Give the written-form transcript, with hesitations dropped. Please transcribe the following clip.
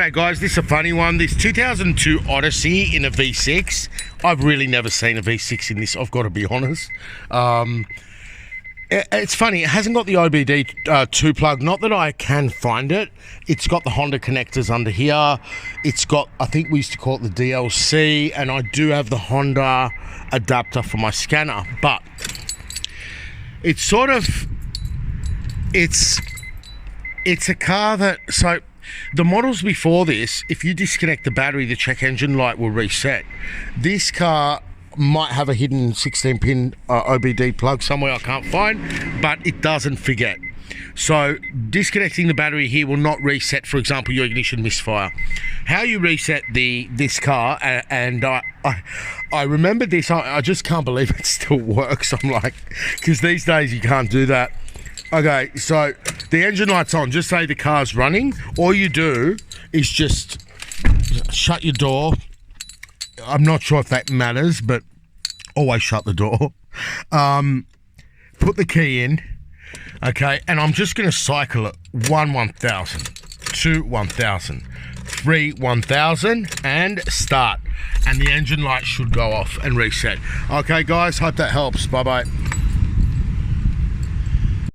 Hey guys, this is a funny one. This 2002 Odyssey in a V6. I've really never seen a V6 in this, I've got to be honest. It's funny, it hasn't got the OBD2 plug, not that I can find it. It's got the Honda connectors under here. It's got, I think we used to call it the DLC, and I do have the Honda adapter for my scanner, but it's sort of, it's a car that, so the models before this, if you disconnect the battery, the check engine light will reset. This car might have a hidden 16-pin OBD plug somewhere I can't find, but it doesn't forget. So disconnecting the battery here will not reset, for example, your ignition misfire. How you reset this car, and I remember this, I just can't believe it still works. I'm like, because these days you can't do that. Okay, so the engine light's on. Just say the car's running. All you do is just shut your door. I'm not sure if that matters, but always shut the door. Put the key in, okay, and I'm just going to cycle it 1,000, 2, 1,000, 3, 1,000, and start. And the engine light should go off and reset. Okay, guys, hope that helps. Bye-bye.